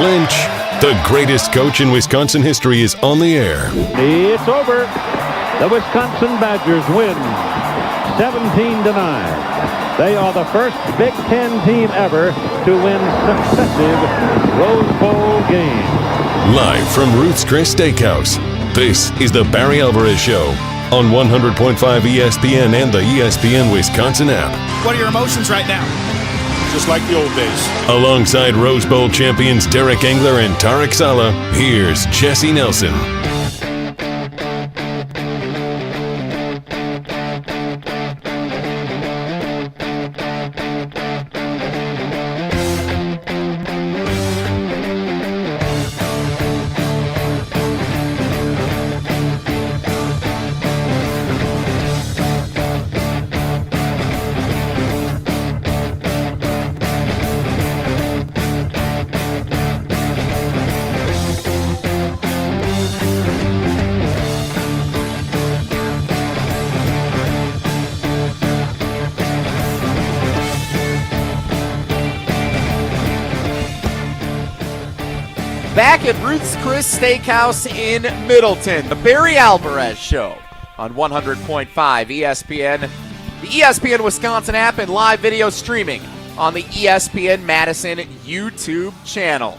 Lynch, the greatest coach in Wisconsin history, is on the air. It's over. The Wisconsin Badgers win 17-9. They are the first Big Ten team ever to win successive Rose Bowl games. Live from Ruth's Chris Steakhouse, this is the Barry Alvarez Show on 100.5 ESPN and the ESPN Wisconsin app. What are your emotions right now? Just like the old days. Alongside Rose Bowl champions Derek Engler and Tarek Saleh, here's Jesse Nelson. Back at Ruth's Chris Steakhouse in Middleton, the Barry Alvarez Show on 100.5 ESPN, the ESPN Wisconsin app, and live video streaming on the ESPN Madison YouTube channel.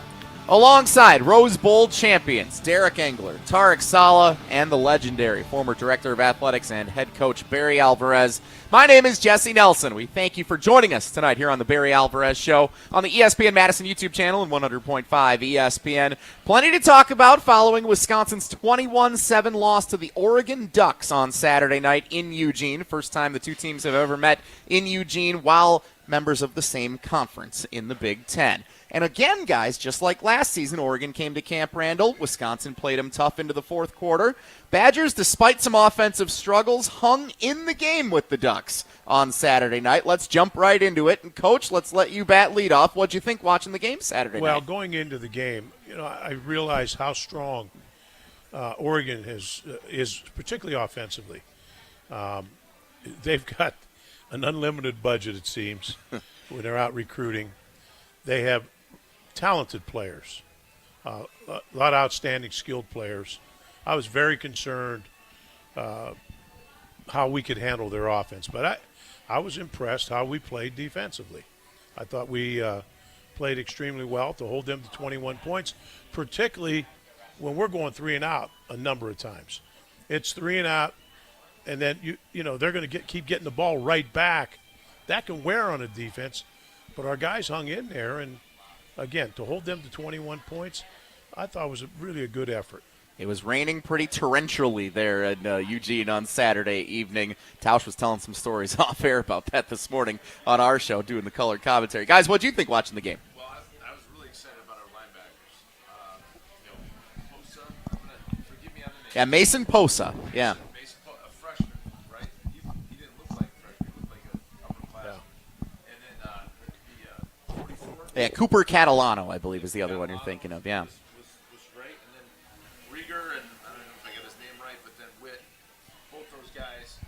Alongside Rose Bowl champions Derek Engler, Tarek Saleh, and the legendary former Director of Athletics and head coach Barry Alvarez. My name is Jesse Nelson. We thank you for joining us tonight here on the Barry Alvarez Show on the ESPN Madison YouTube channel and 100.5 ESPN. Plenty to talk about following Wisconsin's 21-7 loss to the Oregon Ducks on Saturday night in Eugene. First time the two teams have ever met in Eugene while members of the same conference in the Big Ten. And again, guys, just like last season, Oregon came to Camp Randall. Wisconsin played them tough into the fourth quarter. Badgers, despite some offensive struggles, hung in the game with the Ducks on Saturday night. Let's jump right into it. And, Coach, let's let you bat lead off. What'd you think watching the game Saturday night? Well, going into the game, I realized how strong Oregon is, particularly offensively. They've got an unlimited budget, it seems, when they're out recruiting. They have talented players, a lot of outstanding skilled players. I was very concerned how we could handle their offense, but I was impressed how we played defensively. I thought we played extremely well to hold them to 21 points, particularly when we're going 3 and out a number of times. It's 3 and out, and then they're going to keep getting the ball right back. That can wear on a defense, but our guys hung in there, and again, to hold them to 21 points, I thought was really a good effort. It was raining pretty torrentially there in Eugene on Saturday evening. Tausch was telling some stories off air about that this morning on our show, doing the color commentary. Guys, what did you think watching the game? Well, I was really excited about our linebackers. Posa, forgive me on the name. Yeah, Mason Posa. Yeah. A freshman, right? He didn't look like a freshman. He looked like an upperclassman. And then 44. Yeah, Cooper Catalano, I believe, is the other one you're thinking of. Yeah. Was great. And then Rieger, and I don't know if I got his name right, but then Witt, both those guys,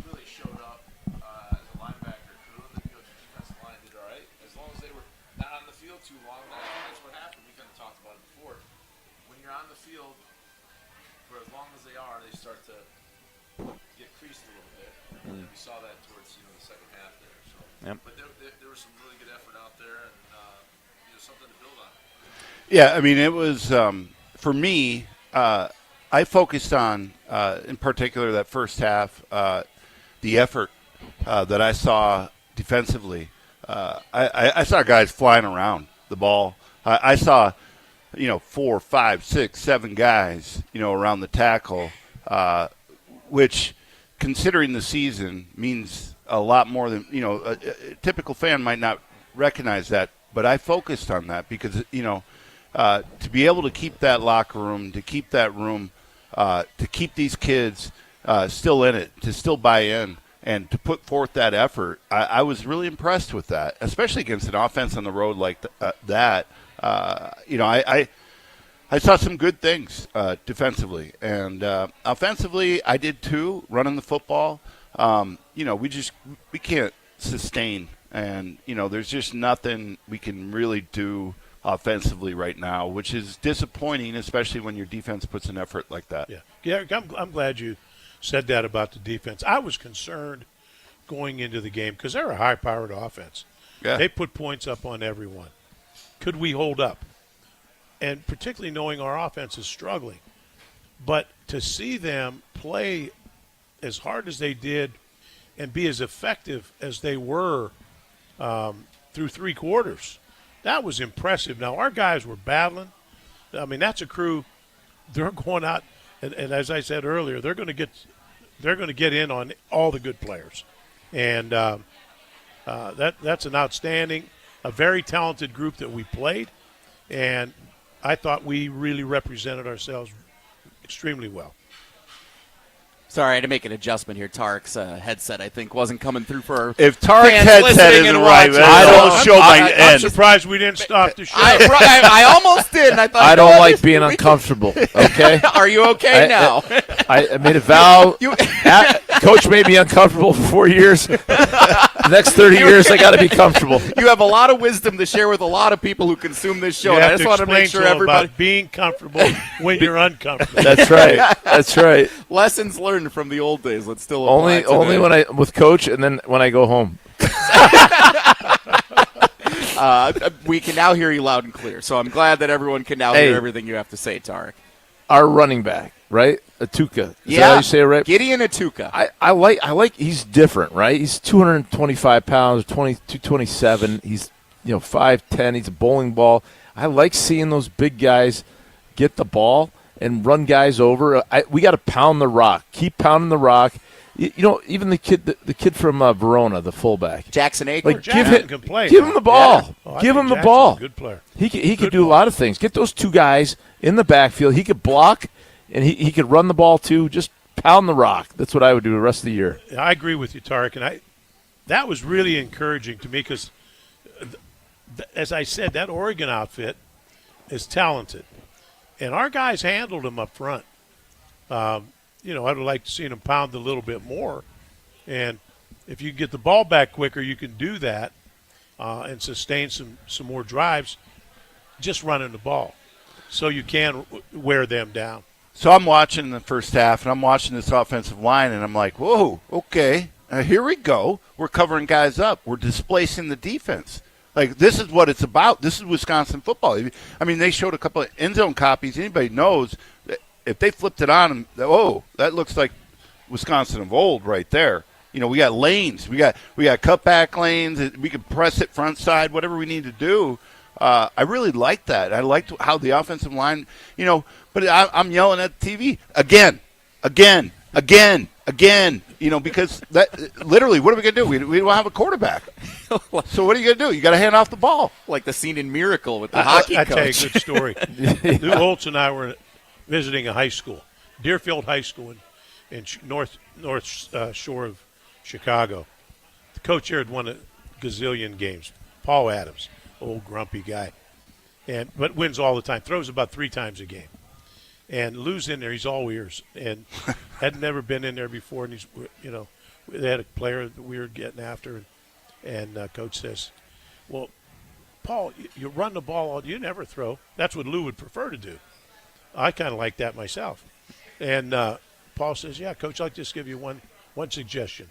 really showed up as a linebacker crew. And the defensive line did all right. As long as they were not on the field too long, I think that's what happened. We kind of talked about it before. When you're on the field for as long as they are, they start to get creased a little bit. And we saw that towards the second half there. So. Yep. But there was some really good effort out there, and something to build on. Yeah, I mean, it was for me. I focused on, in particular, that first half, the effort that I saw defensively. I saw guys flying around the ball. I saw, 4, 5, 6, 7 guys, around the tackle, which, considering the season, means a lot more than a typical fan might not recognize that. But I focused on that because, to be able to keep that locker room, to keep that room, to keep these kids still in it, to still buy in, and to put forth that effort, I was really impressed with that, especially against an offense on the road like that. I saw some good things defensively. And offensively, I did too, running the football. We can't sustain. And, there's just nothing we can really do offensively right now, which is disappointing, especially when your defense puts an effort like that. Yeah, I'm glad you said that about the defense. I was concerned going into the game because they're a high-powered offense. Yeah. They put points up on everyone. Could we hold up? And particularly knowing our offense is struggling. But to see them play as hard as they did and be as effective as they were through 3 quarters, that was impressive. Now, our guys were battling. I mean, that's a crew. They're going out, and as I said earlier, they're going to get in on all the good players. And that's an outstanding, a very talented group that we played. And I thought we really represented ourselves extremely well. Sorry, I had to make an adjustment here. Tarek's headset, I think, wasn't coming through for If Tarek's fans headset listening isn't and right, watching. I don't show my I'm end. surprised we didn't stop the show. I almost did, and I thought I don't no, like this- being we- uncomfortable. Okay. Are you okay now? I made a vow. Coach made me uncomfortable for 4 years. The next 30 years, I got to be comfortable. You have a lot of wisdom to share with a lot of people who consume this show. You And I have just to want to explain make sure to them everybody. about being comfortable when you're uncomfortable. That's right. That's right. Lessons learned from the old days. Let's still apply Only today. when I with Coach, and then when I go home. We can now hear you loud and clear. So I'm glad that everyone can now Hey. hear everything you have to say, Tarek. Our running back, right? Atuka. Is Yeah. that how you say it, right? Gideon Atuka. I like he's different, right? He's 225 pounds, 227. He's 5'10". He's a bowling ball. I like seeing those big guys get the ball and run guys over. We got to pound the rock. Keep pounding the rock. Even the kid from Verona, the fullback. Jackson Aker. Like Jackson can play. give him the ball. I Give think him the Jackson's ball. a good player. He could do a lot of things. Get those 2 guys in the backfield. He could block, and he could run the ball too. Just pound the rock. That's what I would do the rest of the year. I agree with you, Tarek, and that was really encouraging to me because, as I said, that Oregon outfit is talented, and our guys handled them up front. I would like to see them pound a little bit more, and if you get the ball back quicker, you can do that and sustain some more drives just running the ball, so you can wear them down. So I'm watching the first half, and I'm watching this offensive line, and I'm like, whoa, okay, here we go. We're covering guys up. We're displacing the defense. Like, this is what it's about. This is Wisconsin football. I mean, they showed a couple of end zone copies. Anybody knows that if they flipped it on, that looks like Wisconsin of old right there. We got lanes. We got cutback lanes. We can press it front side, whatever we need to do. I really like that. I liked how the offensive line, but I'm yelling at the TV again, because that literally, what are we going to do? We don't have a quarterback. So what are you going to do? You got to hand off the ball. Like the scene in Miracle with the hockey I coach. tell you a good story. Lou Holtz and I were visiting a high school, Deerfield High School in north shore of Chicago. The coach here had won a gazillion games. Paul Adams, old grumpy guy, but wins all the time. Throws about 3 times a game. And Lou's in there. He's all ears, and had never been in there before. And they had a player that we were getting after, and Coach says, "Well, Paul, you run the ball. You never throw." That's what Lou would prefer to do. I kind of like that myself. And Paul says, "Yeah, Coach, I'll just give you one suggestion.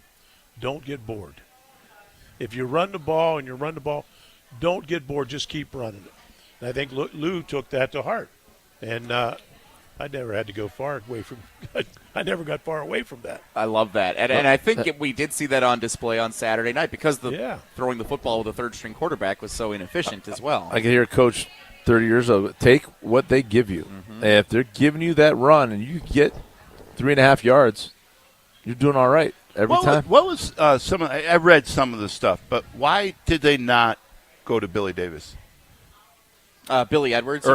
Don't get bored. If you run the ball and you run the ball, don't get bored. Just keep running it." And I think Lou took that to heart, and I never had to go far away from. I never got far away from that. I love that. And I think we did see that on display on Saturday night because throwing the football with a third-string quarterback was so inefficient as well. I can hear Coach 30 years old. Take what they give you. Mm-hmm. And if they're giving you that run and you get 3.5 yards, you're doing all right every time. What was I read some of the stuff, but why did they not go to Billy Davis? Billy Edwards?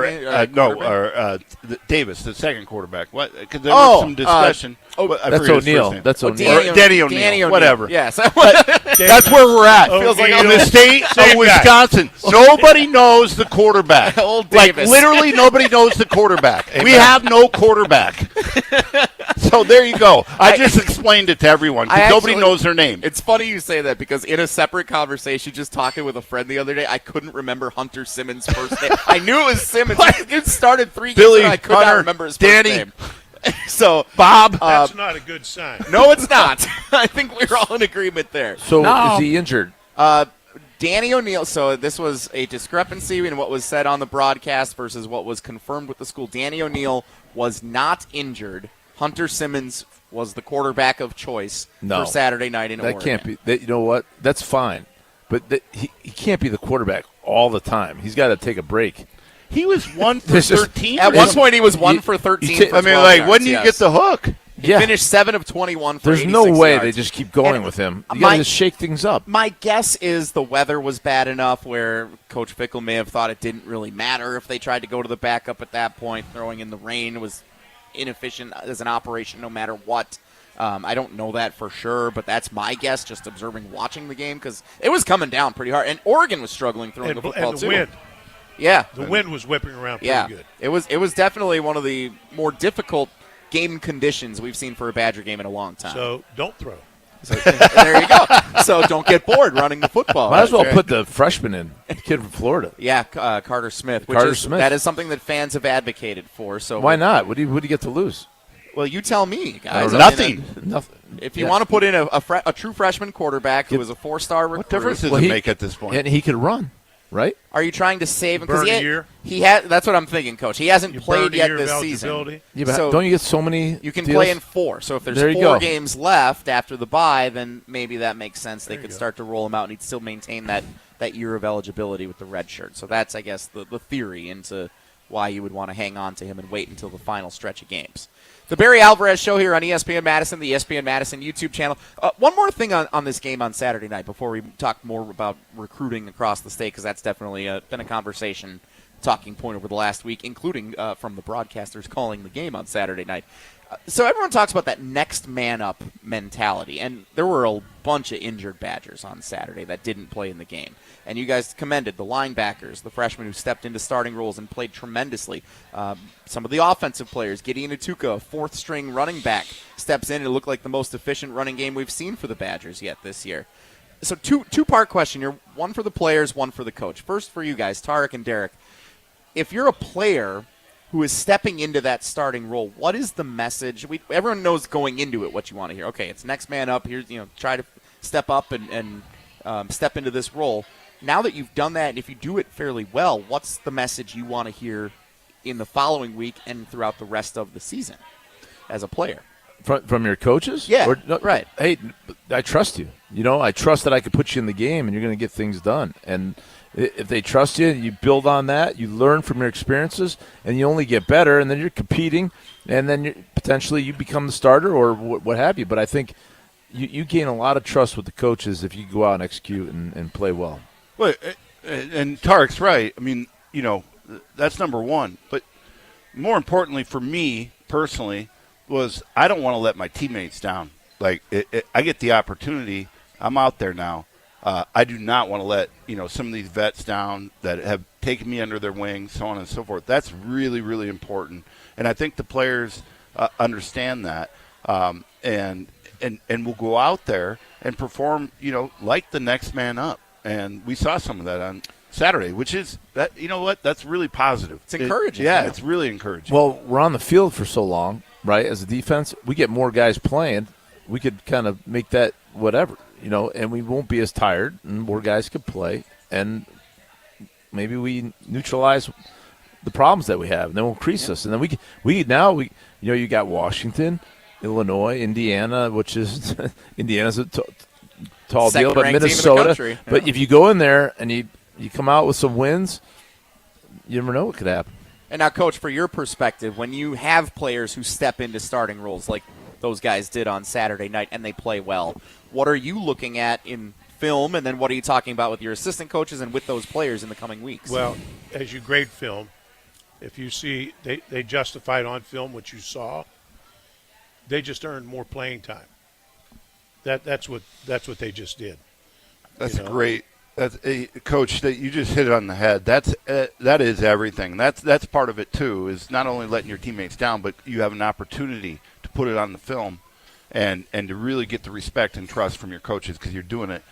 Davis, the second quarterback. What? Because there was some discussion. That's O'Neal. That's O'Neal. Danny O'Neal. Whatever. Yes. That's where we're at. Feels like in the state of Wisconsin, nobody knows the quarterback. Old like Davis. literally, nobody knows the quarterback. We have no quarterback. So So there you go. I just explained it to everyone because nobody knows their name. It's funny you say that because in a separate conversation, just talking with a friend the other day, I couldn't remember Hunter Simmons' first name. I knew it was Simmons. It started 3 games and I could not remember his first name. So Bob, that's not a good sign. No, it's not. I think we're all in agreement there. So is he injured? Danny O'Neal. So this was a discrepancy in what was said on the broadcast versus what was confirmed with the school. Danny O'Neal was not injured. Hunter Simmons was the quarterback of choice for Saturday night in Oregon. That can't be. You know what? That's fine, but he can't be the quarterback all the time. He's got to take a break. He was 1 for 13. At one point, he was 1 for 13. I mean, like, when do you get the hook? He finished 7 of 21 for 86 There's no way yards. they just keep going with him. You got to just shake things up. My guess is the weather was bad enough where Coach Fickle may have thought it didn't really matter if they tried to go to the backup at that point. Throwing in the rain was inefficient as an operation no matter what. I don't know that for sure, but that's my guess just watching the game because it was coming down pretty hard. And Oregon was struggling throwing the football, and the too. Wind. Yeah. The wind was whipping around pretty good. It was definitely one of the more difficult game conditions we've seen for a Badger game in a long time. So don't throw. So, there you go. So don't get bored running the football. Might as well put the freshman in, the kid from Florida. Yeah, Carter Smith. Smith. That is something that fans have advocated for. So why not? What do you get to lose? Well, you tell me, guys. Nothing. Nothing. If you want to put in a true freshman quarterback who is a 4-star recruit, what difference does it make at this point? And he could run, right? Are you trying to save him? Burn a year? That's what I'm thinking, Coach. He hasn't played yet this season. Yeah, but don't you get so many You can deals? play in 4. So if there's 4 games left after the bye, then maybe that makes sense. They could start to roll him out, and he'd still maintain that year of eligibility with the red shirt. So that's, I guess, the theory into why you would want to hang on to him and wait until the final stretch of games. The Barry Alvarez Show here on ESPN Madison, the ESPN Madison YouTube channel. One more thing on this game on Saturday night before we talk more about recruiting across the state, because that's definitely been a conversation talking point over the last week, including from the broadcasters calling the game on Saturday night. So everyone talks about that next man up mentality, and there were a bunch of injured Badgers on Saturday that didn't play in the game. And you guys commended the linebackers, the freshmen who stepped into starting roles and played tremendously. Some of the offensive players, Gideon Atuka, a 4th-string running back, steps in and it looked like the most efficient running game we've seen for the Badgers yet this year. So two-part question here, one for the players, one for the coach. First for you guys, Tarek and Derek. If you're a player who is stepping into that starting role, what is the message? Everyone knows going into it what you want to hear. Okay, it's next man up. Here's, try to step up and step into this role. Now that you've done that, and if you do it fairly well, what's the message you want to hear in the following week and throughout the rest of the season as a player? From your coaches? Yeah, right. Hey, I trust you. I trust that I could put you in the game and you're going to get things done. And if they trust you, you build on that, you learn from your experiences, and you only get better, and then you're competing, and then potentially you become the starter or what have you. But I think you gain a lot of trust with the coaches if you go out and execute and play well. Well, and Tarek's right. I mean, that's number one. But more importantly for me personally was I don't want to let my teammates down. Like, I get the opportunity. I'm out there now. I do not want to let some of these vets down that have taken me under their wing, so on and so forth. That's really, really important, and I think the players understand that, and will go out there and perform, like the next man up. And we saw some of that on Saturday, which is that that's really positive. It's encouraging. It's really encouraging. Well, we're on the field for so long, right? As a defense, we get more guys playing. We could kind of make that whatever. And we won't be as tired, and more guys could play, and maybe we neutralize the problems that we have, and then we'll increase us. And then we you got Washington, Illinois, Indiana, which is Indiana's a tall deal, but Minnesota. But if you go in there and you come out with some wins, you never know what could happen. And now, Coach, for your perspective, when you have players who step into starting roles like those guys did on Saturday night and they play well, what are you looking at in film, and then what are you talking about with your assistant coaches and with those players in the coming weeks? Well, as you grade film, if you see they justified on film what you saw, they just earned more playing time. That's what they just did. That's great. That's Coach, that you just hit it on the head. That is everything. That's part of it too. Is not only letting your teammates down, but you have an opportunity to put it on the film and to really get the respect and trust from your coaches because you're doing it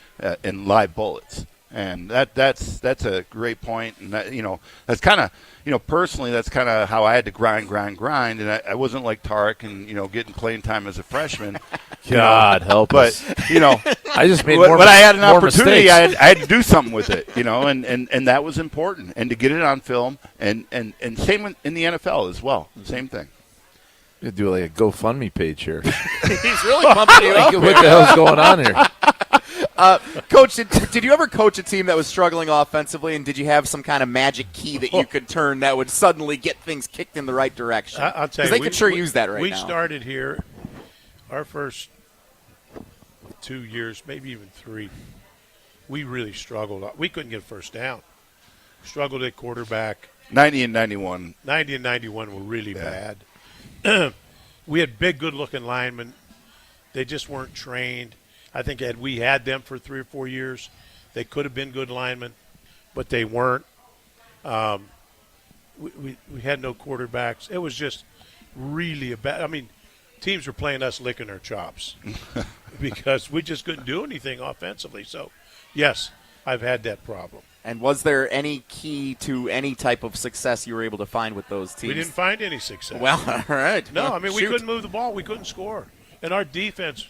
in live bullets. And that's a great point. And that, that's kind of, personally, that's kind of how I had to grind. And I wasn't like Tarek and, getting playing time as a freshman. God help us. But, I just made but I had an opportunity. Mistakes. I had to do something with it, and that was important. And to get it on film and same in the NFL as well. Same thing. You do like a GoFundMe page here. He's really pumping you up. What the hell's going on here? Coach, did you ever coach a team that was struggling offensively, and did you have some kind of magic key that you could turn that would suddenly get things kicked in the right direction? I'll tell you, because they could sure use that right now. We started here, our first 2 years, maybe even 3, we really struggled. We couldn't get a first down. Struggled at quarterback. 90 and 91. 90 and 91 were really bad. We had big, good-looking linemen. They just weren't trained. I think had we had them for 3 or 4 years, they could have been good linemen, but they weren't. We had no quarterbacks. It was just really a bad – I mean, teams were playing us licking their chops because we just couldn't do anything offensively. So, yes, I've had that problem. And was there any key to any type of success you were able to find with those teams? We didn't find any success. Well, all right. No, I mean, we couldn't move the ball. We couldn't score. And our defense,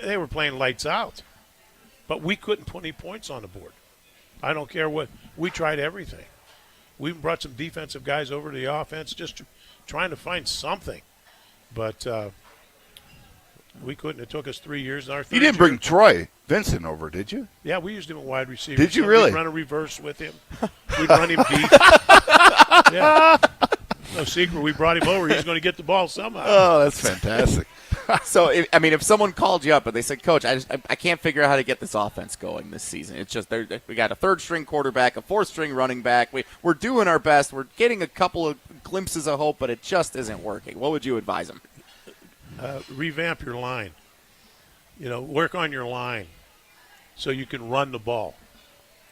they were playing lights out. But we couldn't put any points on the board. I don't care what. We tried everything. We brought some defensive guys over to the offense just trying to find something. But we couldn't. It took us 3 years. In our third You didn't year, bring Troy Vincent over, did you? Yeah, we used him at wide receiver. Did you really? We'd run a reverse with him. We'd run him deep. Yeah. No secret. We brought him over. He's going to get the ball somehow. Oh, that's fantastic. So, if someone called you up and they said, Coach, I can't figure out how to get this offense going this season. It's just we got a third-string quarterback, a fourth-string running back. We're doing our best. We're getting a couple of glimpses of hope, but it just isn't working. What would you advise them? Revamp your line. Work on your line so you can run the ball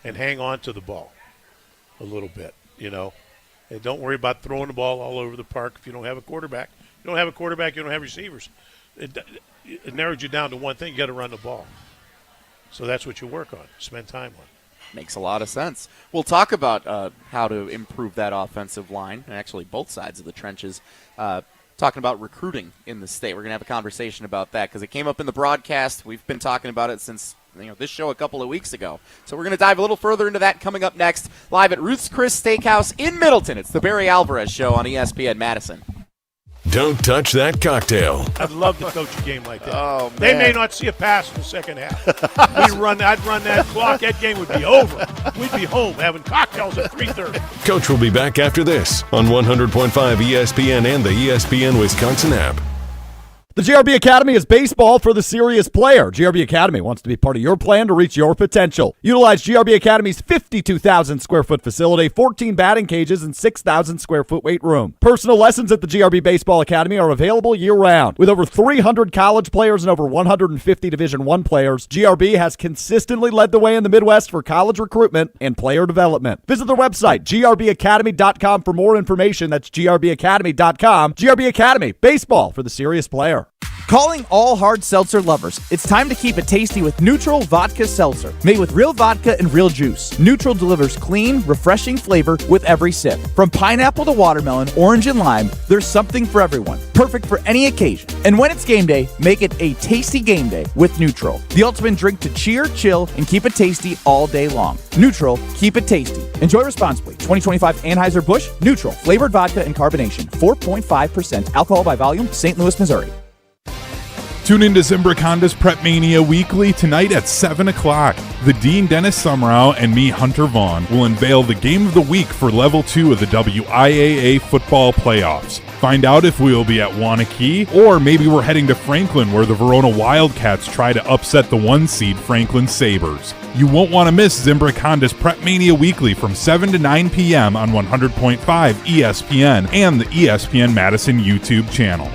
and hang on to the ball a little bit, And don't worry about throwing the ball all over the park if you don't have a quarterback. You don't have a quarterback, you don't have receivers. It narrows you down to one thing. You got to run the ball. So that's what you work on, spend time on. Makes a lot of sense. We'll talk about how to improve that offensive line, and actually both sides of the trenches. Talking about recruiting in the state. We're going to have a conversation about that because it came up in the broadcast. We've been talking about it since this show a couple of weeks ago. So we're going to dive a little further into that coming up next, live at Ruth's Chris Steakhouse in Middleton. It's the Barry Alvarez Show on ESPN Madison. Don't touch that cocktail. I'd love to coach a game like that. Oh, man. They may not see a pass in the second half. I'd run that clock. That game would be over. We'd be home having cocktails at 3:30. Coach will be back after this on 100.5 ESPN and the ESPN Wisconsin app. The GRB Academy is baseball for the serious player. GRB Academy wants to be part of your plan to reach your potential. Utilize GRB Academy's 52,000 square foot facility, 14 batting cages, and 6,000 square foot weight room. Personal lessons at the GRB Baseball Academy are available year-round. With over 300 college players and over 150 Division I players, GRB has consistently led the way in the Midwest for college recruitment and player development. Visit their website, grbacademy.com, for more information. That's grbacademy.com. GRB Academy, baseball for the serious player. Calling all hard seltzer lovers. It's time to keep it tasty with Neutral Vodka Seltzer. Made with real vodka and real juice. Neutral delivers clean, refreshing flavor with every sip. From pineapple to watermelon, orange and lime, there's something for everyone. Perfect for any occasion. And when it's game day, make it a tasty game day with Neutral. The ultimate drink to cheer, chill, and keep it tasty all day long. Neutral, keep it tasty. Enjoy responsibly. 2025 Anheuser-Busch, Neutral, flavored vodka and carbonation. 4.5% alcohol by volume, St. Louis, Missouri. Tune in to Zimbrick Honda's Prep Mania Weekly tonight at 7 o'clock. The Dean Dennis Summerau and me, Hunter Vaughn, will unveil the game of the week for Level 2 of the WIAA football playoffs. Find out if we will be at Wanakee, or maybe we're heading to Franklin where the Verona Wildcats try to upset the 1-seed Franklin Sabres. You won't want to miss Zimbrick Honda's Prep Mania Weekly from 7 to 9 p.m. on 100.5 ESPN and the ESPN Madison YouTube channel.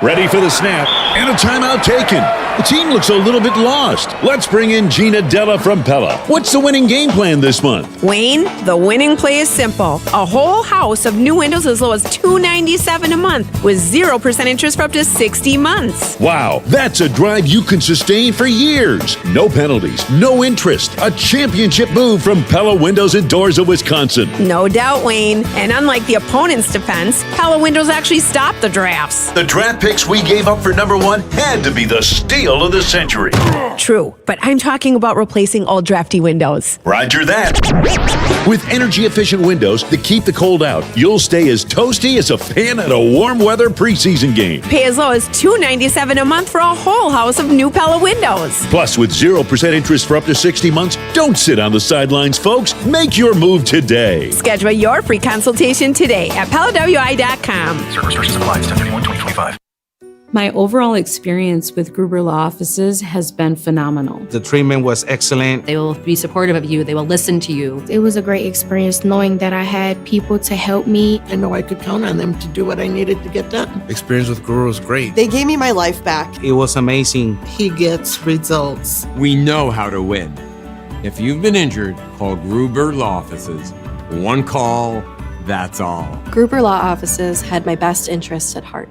Ready for the snap. And a timeout taken. The team looks a little bit lost. Let's bring in Gina Della from Pella. What's the winning game plan this month? Wayne, the winning play is simple. A whole house of new windows as low as $297 a month with 0% interest for up to 60 months. Wow, that's a drive you can sustain for years. No penalties, no interest. A championship move from Pella Windows and Doors of Wisconsin. No doubt, Wayne. And unlike the opponent's defense, Pella Windows actually stopped the drafts. The draft picks we gave up for number 1 had to be the steal of the century. True, but I'm talking about replacing old drafty windows. Roger that. With energy-efficient windows that keep the cold out, you'll stay as toasty as a fan at a warm weather preseason game. Pay as low as $297 a month for a whole house of new Pella windows. Plus, with 0% interest for up to 60 months, don't sit on the sidelines, folks. Make your move today. Schedule your free consultation today at PellaWI.com. Certain restrictions apply. 1031-2025. My overall experience with Gruber Law Offices has been phenomenal. The treatment was excellent. They will be supportive of you. They will listen to you. It was a great experience knowing that I had people to help me. I know I could count on them to do what I needed to get done. Experience with Gruber was great. They gave me my life back. It was amazing. He gets results. We know how to win. If you've been injured, call Gruber Law Offices. One call, that's all. Gruber Law Offices had my best interests at heart.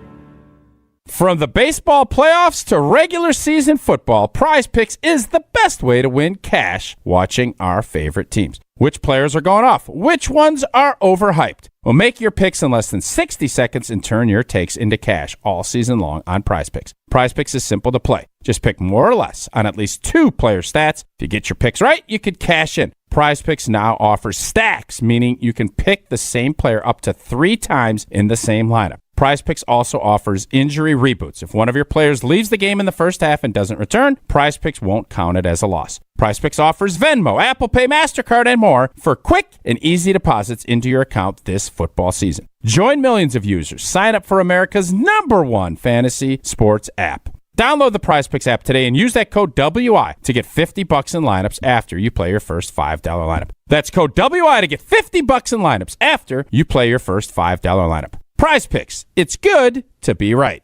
From the baseball playoffs to regular season football, Prize Picks is the best way to win cash watching our favorite teams. Which players are going off? Which ones are overhyped? Well, make your picks in less than 60 seconds and turn your takes into cash all season long on Prize Picks. Prize Picks is simple to play. Just pick more or less on at least 2 player stats. If you get your picks right, you could cash in. Prize Picks now offers stacks, meaning you can pick the same player up to 3 times in the same lineup. Prize Picks also offers injury reboots. If one of your players leaves the game in the first half and doesn't return, Prize Picks won't count it as a loss. Prize Picks offers Venmo, Apple Pay, MasterCard, and more for quick and easy deposits into your account this football season. Join millions of users. Sign up for America's #1 fantasy sports app. Download the Prize Picks app today and use that code WI to get $50 in lineups after you play your first $5 lineup. That's code WI to get $50 in lineups after you play your first $5 lineup. Prize Picks. It's good to be right.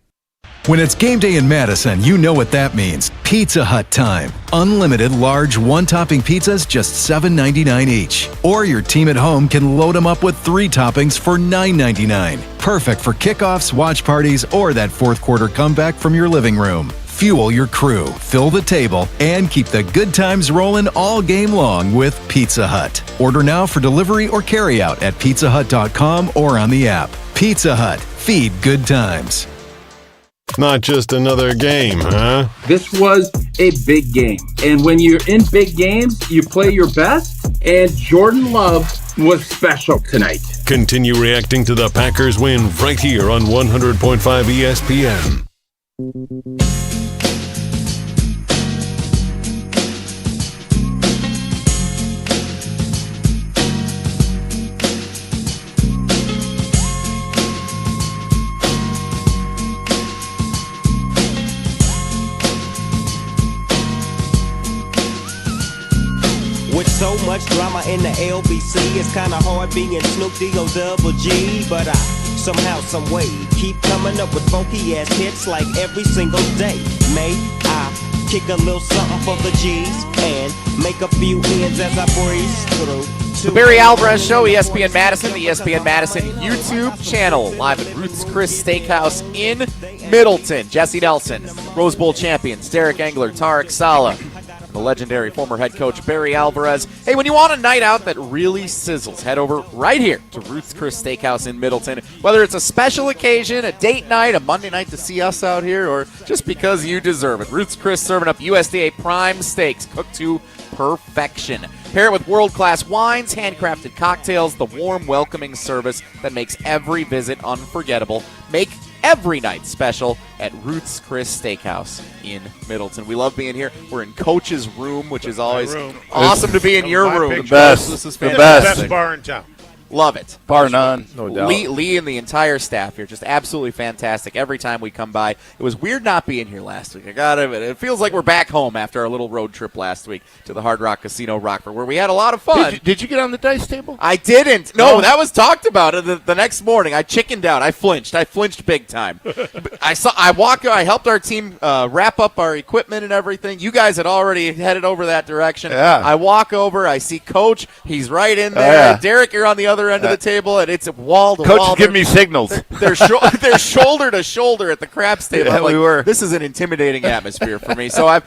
When it's game day in Madison, you know what that means. Pizza Hut time. Unlimited large one-topping pizzas, just $7.99 each. Or your team at home can load them up with 3 toppings for $9.99. Perfect for kickoffs, watch parties, or that fourth quarter comeback from your living room. Fuel your crew, fill the table, and keep the good times rolling all game long with Pizza Hut. Order now for delivery or carryout at pizzahut.com or on the app. Pizza Hut. Feed good times. Not just another game, huh? This was a big game. And when you're in big games, you play your best. And Jordan Love was special tonight. Continue reacting to the Packers win right here on 100.5 ESPN. With so much drama in the LBC, it's kinda hard being Snoop D-O-double-G. But I somehow, someway, keep coming up with funky ass hits like every single day. May I kick a little something for the G's and make a few ends as I breeze through. The Barry Alvarez Show, ESPN Madison, the ESPN Madison YouTube channel, live at Ruth's Chris Steakhouse in Middleton. Jesse Nelson, Rose Bowl champions, Derek Engler, Tarek Saleh, the legendary former head coach Barry Alvarez. Hey, when you want a night out that really sizzles, head over right here to Ruth's Chris Steakhouse in Middleton. Whether it's a special occasion, a date night, a Monday night to see us out here, or just because you deserve it. Ruth's Chris serving up USDA prime steaks cooked to perfection. Pair it with world-class wines, handcrafted cocktails, the warm, welcoming service that makes every visit unforgettable. Make every night special at Ruth's Chris Steakhouse in Middleton. We love being here. We're in Coach's room, which is always awesome to be in your room. The best. This is the fantastic. best bar in town. Love it. Bar none. No doubt. Lee and the entire staff here, just absolutely fantastic every time we come by. It was weird not being here last week. I got it. It feels like we're back home after our little road trip last week to the Hard Rock Casino Rockford, where we had a lot of fun. Did you get on the dice table? I didn't. No, that was talked about the next morning. I chickened out. I flinched big time. I helped our team wrap up our equipment and everything. You guys had already headed over that direction. Yeah. I walk over. I see Coach. He's right in there. Yeah. Derek, you're on the other end of the table, and it's wall to Coach wall. is giving me signals. They're shoulder to shoulder at the craps table. Yeah, we were. This is an intimidating atmosphere for me. So I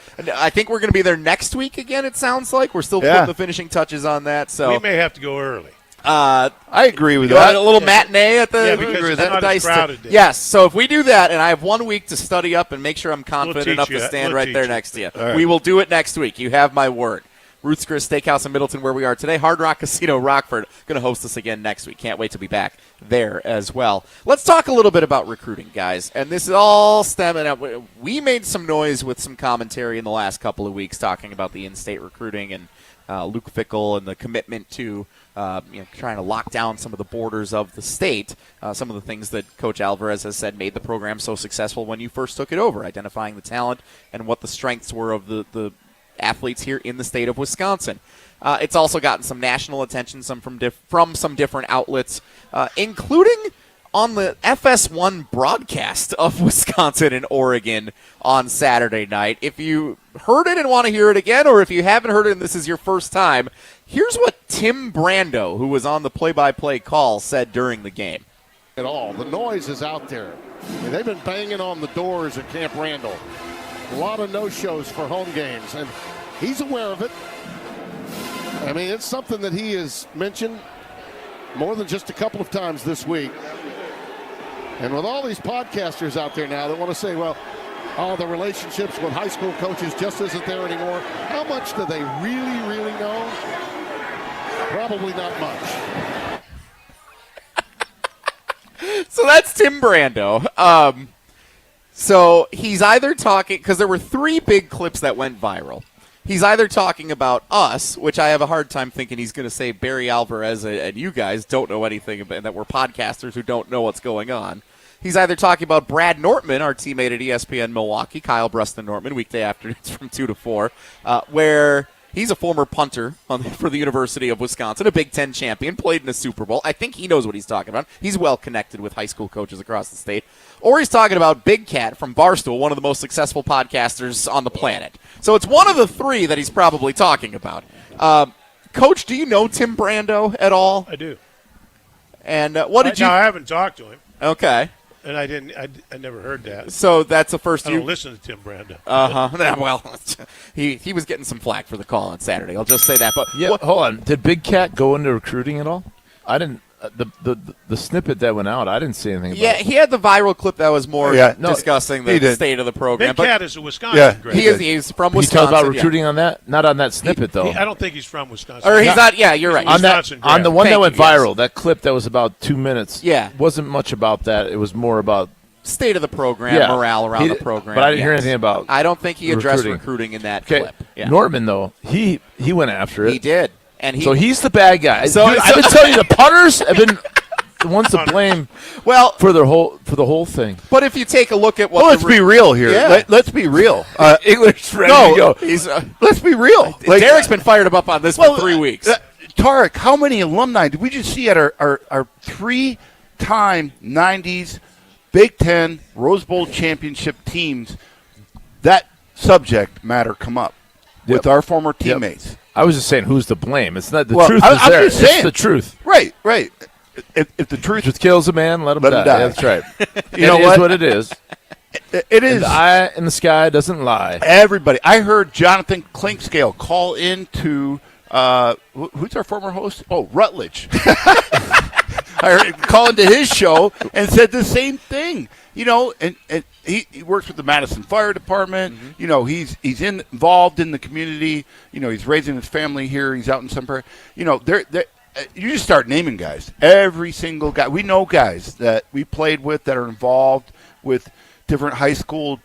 think we're going to be there next week again, it sounds like. We're still putting the finishing touches on that. So we may have to go early. I agree with that. that. A little matinee at the because it's not as crowded. Yes, so if we do that, and I have 1 week to study up and make sure I'm confident enough to stand right there next to you, we will do it next week. You have my word. Ruth's Chris Steakhouse in Middleton, where we are today. Hard Rock Casino Rockford going to host us again next week. Can't wait to be back there as well. Let's talk a little bit about recruiting, guys. And this is all stemming up. We made some noise with some commentary in the last couple of weeks talking about the in-state recruiting and Luke Fickell and the commitment to trying to lock down some of the borders of the state. Some of the things that Coach Alvarez has said made the program so successful when you first took it over, identifying the talent and what the strengths were of the athletes here in the state of Wisconsin. It's also gotten some national attention, some from some different outlets, including on the FS1 broadcast of Wisconsin and Oregon on Saturday night. If you heard it and want to hear it again, or if you haven't heard it and this is your first time, here's what Tim Brando, who was on the play-by-play call, said during the game. At all. The noise is out there. And they've been banging on the doors at Camp Randall. A lot of no-shows for home games, and he's aware of it. I mean, it's something that he has mentioned more than just a couple of times this week. And with all these podcasters out there now that want to say, well, the relationships with high school coaches just isn't there anymore. How much do they really, really know? Probably not much. So that's Tim Brando. So he's either talking, because there were 3 big clips that went viral. He's either talking about us, which I have a hard time thinking he's going to say Barry Alvarez and you guys don't know anything about, and that we're podcasters who don't know what's going on. He's either talking about Brad Nortman, our teammate at ESPN Milwaukee, Kyle Bruston Nortman, weekday afternoons from 2 to 4, where he's a former punter for the University of Wisconsin, a Big Ten champion, played in a Super Bowl. I think he knows what he's talking about. He's well connected with high school coaches across the state. Or he's talking about Big Cat from Barstool, one of the most successful podcasters on the planet. So it's one of the 3 that he's probably talking about. Coach, do you know Tim Brando at all? I do. And what did you? No, I haven't talked to him. Okay. And I didn't. I never heard that. So that's the first. I don't listen to Tim Brando. Well, he was getting some flack for the call on Saturday. I'll just say that. But hold on. Did Big Cat go into recruiting at all? I didn't. The snippet that went out, I didn't see anything about it. Yeah, he had the viral clip that was more discussing the state of the program. Big Cat is a Wisconsin grad. He's from Wisconsin. He talked about recruiting on that? Not on that snippet, though. I don't think he's from Wisconsin. Or he's not. Yeah, you're right. On the one that went viral, yes. that clip that was about 2 minutes, wasn't much about that. It was more about state of the program, morale around the program. But I didn't hear anything about I don't think he addressed recruiting in that clip. Yeah. Nortman, though, he went after it. He did. And so he's the bad guy. So I've been telling you, the punters have been the ones to blame for the whole thing. But if you take a look at what let's be real here. Yeah. Let's be real. English ready to go. Let's be real. Derek's been fired up on this for 3 weeks. Tarek, how many alumni did we just see at our 3-time 90s Big Ten Rose Bowl championship teams? That subject matter come up with our former teammates. Yep. I was just saying, who's to blame? It's not the truth. I'm there. just saying. It's the truth. Right. If the truth kills a man, let him die. Yeah, that's right. You know what it is. It is. The eye in the sky doesn't lie. Everybody. I heard Jonathan Clinkscale call into who's our former host? Oh, Rutledge. I heard him call into his show and said the same thing. You know, and he works with the Madison Fire Department. Mm-hmm. You know, he's involved in the community. You know, he's raising his family here. He's out in some part. You know, you just start naming guys. Every single guy. We know guys that we played with that are involved with different high school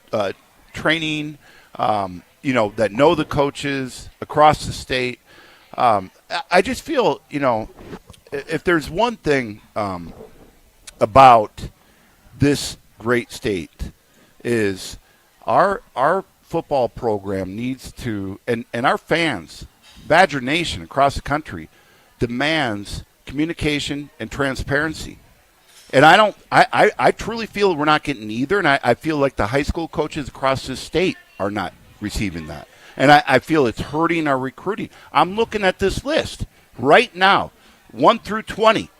training, you know, that know the coaches across the state. I just feel, you know, if there's one thing about this great state is our football program needs to, and our fans, Badger Nation across the country, demands communication and transparency. And I truly feel we're not getting either, and I feel like the high school coaches across this state are not receiving that. And I feel it's hurting our recruiting. I'm looking at this list right now, 1 through 20.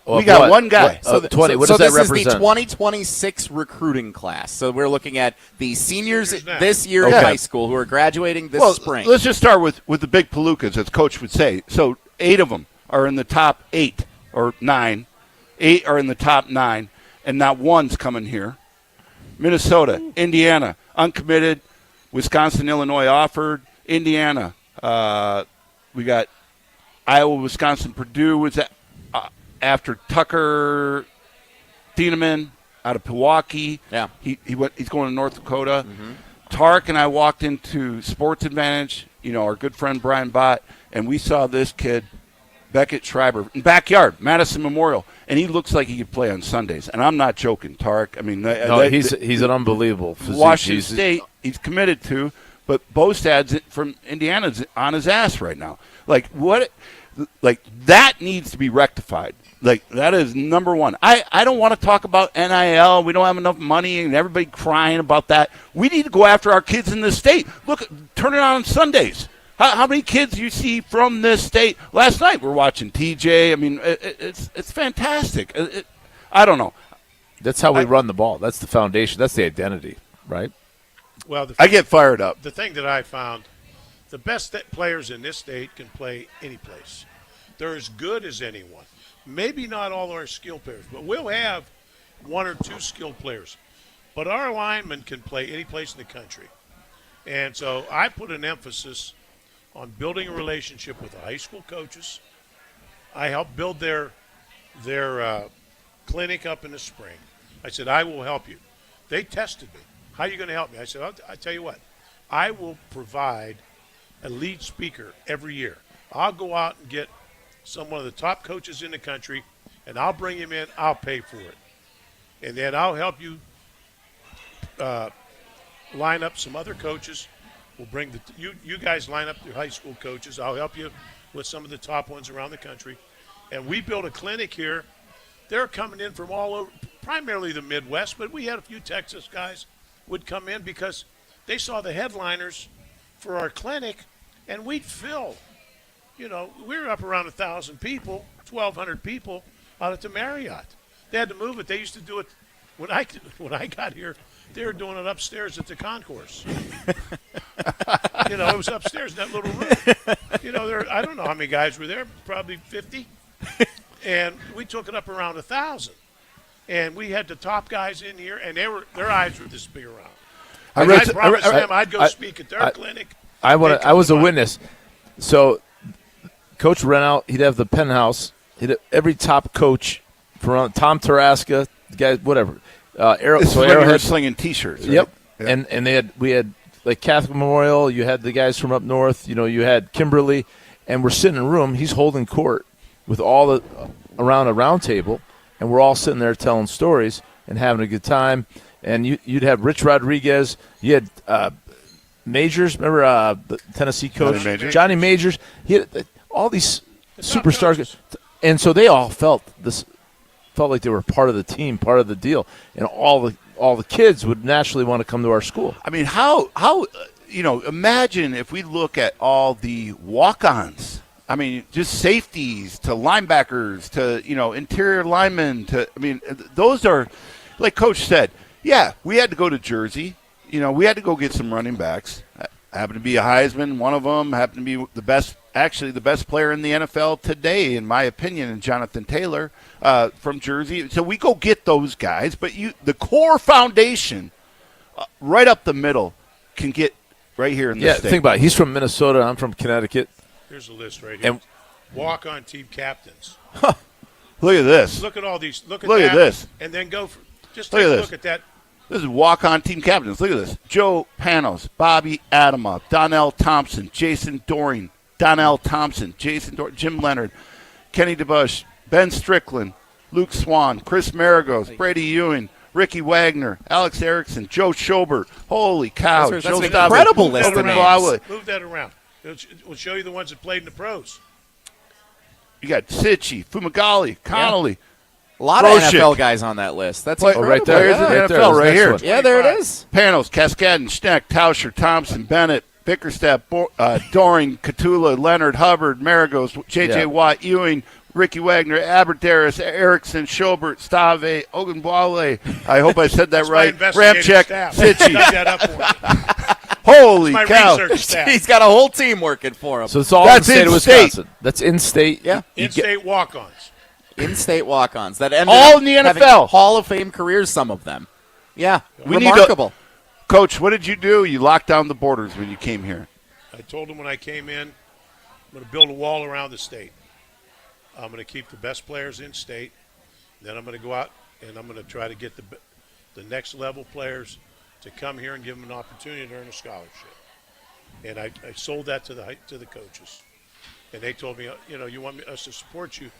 We got one guy. 20. What does that represent? This is the 2026 recruiting class. So we're looking at the seniors this year in high school who are graduating this spring. Let's just start with the big palookas, as Coach would say. So 8 of them are in the top 8 or 9. 8 are in the top 9, and not one's coming here. Minnesota, Indiana, uncommitted. Wisconsin, Illinois offered. Indiana, we got Iowa, Wisconsin, Purdue was after Tucker Thieneman out of Pewaukee. Yeah, he's going to North Dakota. Mm-hmm. Tarek and I walked into Sports Advantage, our good friend Brian Bott, and we saw this kid, Beckett Schreiber, in backyard, Madison Memorial, and he looks like he could play on Sundays. And I'm not joking, Tarek. I mean, he's an unbelievable physique. Washington State, he's committed to, but Bostad's from Indiana's on his ass right now. Like that needs to be rectified. Like, that is number one. I don't want to talk about NIL. We don't have enough money and everybody crying about that. We need to go after our kids in this state. Look, turn it on Sundays. How many kids you see from this state? Last night we're watching TJ. I mean, it's fantastic. I don't know. That's how we run the ball. That's the foundation. That's the identity, right? Well, I get fired up. The thing that I found, the best players in this state can play any place. They're as good as anyone. Maybe not all our skilled players, but we'll have 1 or 2 skilled players. But our linemen can play any place in the country. And so I put an emphasis on building a relationship with the high school coaches. I helped build their clinic up in the spring. I said, I will help you. They tested me. How are you going to help me? I said, I'll tell you what. I will provide a lead speaker every year. I'll go out and get one of the top coaches in the country, and I'll bring him in. I'll pay for it. And then I'll help you line up some other coaches. We'll bring you guys line up your high school coaches. I'll help you with some of the top ones around the country. And we built a clinic here. They're coming in from all over, primarily the Midwest, but we had a few Texas guys would come in because they saw the headliners for our clinic, and we'd fill. We were up around 1,000 people, 1,200 people out at the Marriott. They had to move it. They used to do it when I got here. They were doing it upstairs at the concourse. It was upstairs in that little room. I don't know how many guys were there, probably 50. And we took it up around 1,000. And we had the top guys in here, and their eyes were this big around. I promised them I'd go speak at their clinic. I was a witness. So Coach Renout, he'd have the penthouse. He'd have every top coach from Tom Taraska, the guys, whatever. Arrowhead slinging T-shirts. Right? Yep. Yeah. And we had like Catholic Memorial. You had the guys from up north. You had Kimberly, and we're sitting in a room. He's holding court with all around a round table, and we're all sitting there telling stories and having a good time. And you'd have Rich Rodriguez. You had Majors. Remember the Tennessee coach Johnny Majors. He had all these superstars, and so they all felt like they were part of the team, part of the deal, and all the kids would naturally want to come to our school. I mean, how imagine if we look at all the walk-ons. I mean, just safeties to linebackers to interior linemen those are, like Coach said. Yeah, we had to go to Jersey. We had to go get some running backs. Happened to be a Heisman, one of them. Happened to be the best player in the NFL today, in my opinion, and Jonathan Taylor from Jersey. So we go get those guys, but the core foundation, right up the middle, can get right here in this state. Yeah, think about it. He's from Minnesota. I'm from Connecticut. Here's a list right here. And walk-on team captains. Look at this. Look at all these. Look at this. And then go for just take a look at that. This is walk-on team captains. Look at this. Joe Panos, Bobby Adama, Donnell Thompson, Jason Doring, Donnell Thompson, Jason Doring, Jim Leonard, Kenny DeBush, Ben Strickland, Luke Swan, Chris Maragos, Brady Ewing, Ricky Wagner, Alex Erickson, Joe Schobert. Holy cow. That's Joe an incredible list of names. Move that around. We'll show you the ones that played in the pros. You got Sitchy, Fumagalli, Connolly. A lot of NFL guys on that list. That's incredible. right there. There's the NFL right here. Yeah, there it is. Panos, Cascadden, Schneck, Tauscher, Thompson, Bennett, Bickerstaff, Doring, Catula, Leonard, Hubbard, Maragos, J.J. Watt, Ewing, Ricky Wagner, Aberderis, Erickson, Schobert, Stave, Ogunbwale. I hope I said that right. Ramchek, Sitchy. Holy cow. He's got a whole team working for him. So it's all in the state of Wisconsin. That's in-state. Yeah. In-state walk-ons. In-state walk-ons. That ended all up in the NFL. having Hall of Fame careers, some of them. Yeah. Remarkable. Coach, what did you do? You locked down the borders when you came here. I told them when I came in, I'm going to build a wall around the state. I'm going to keep the best players in state. Then I'm going to go out and I'm going to try to get the next level players to come here and give them an opportunity to earn a scholarship. And I sold that to the coaches. And they told me, you want us to support you.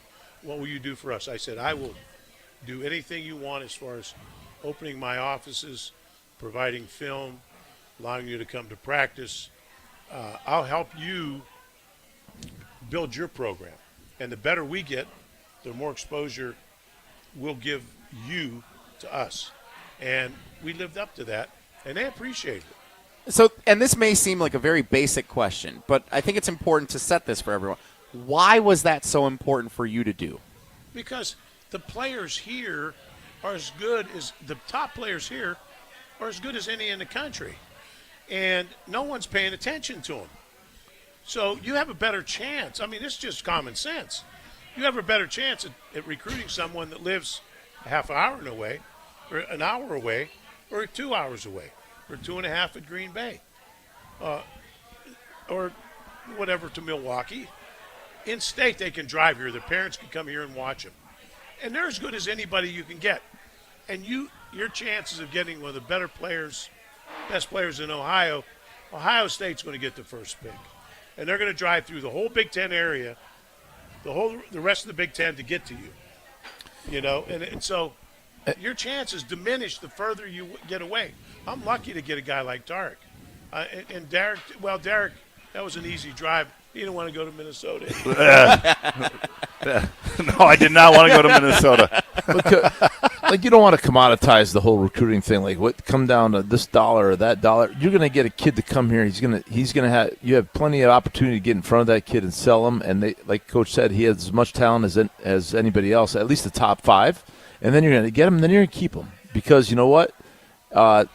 What will you do for us? I said, I will do anything you want as far as opening my offices, providing film, allowing you to come to practice. I'll help you build your program. And the better we get, the more exposure we'll give you to us. And we lived up to that, and they appreciated it. So, and this may seem like a very basic question, but I think it's important to set this for everyone. Why was that so important for you to do? Because the players here are as good as the top players here are as good as any in the country. And no one's paying attention to them. So you have a better chance. I mean, it's just common sense. You have a better chance at recruiting someone that lives a half hour away, or an hour away, or 2 hours away, or 2.5 at Green Bay, or whatever to Milwaukee. In state, they can drive here. Their parents can come here and watch them. And they're as good as anybody you can get. And your chances of getting one of the better players, best players in Ohio State's going to get the first pick. And they're going to drive through the whole Big Ten area, the rest of the Big Ten to get to you. And so your chances diminish the further you get away. I'm lucky to get a guy like Tarek. And Derek, that was an easy drive. He didn't want to go to Minnesota. No, I did not want to go to Minnesota. Like, you don't want to commoditize the whole recruiting thing. Like, what come down to this dollar or that dollar? You're going to get a kid to come here. He's going to have, you have plenty of opportunity to get in front of that kid and sell him. And they, like Coach said, he has as much talent as anybody else, at least the top 5. And then you're going to get him, and then you're going to keep him because you know what?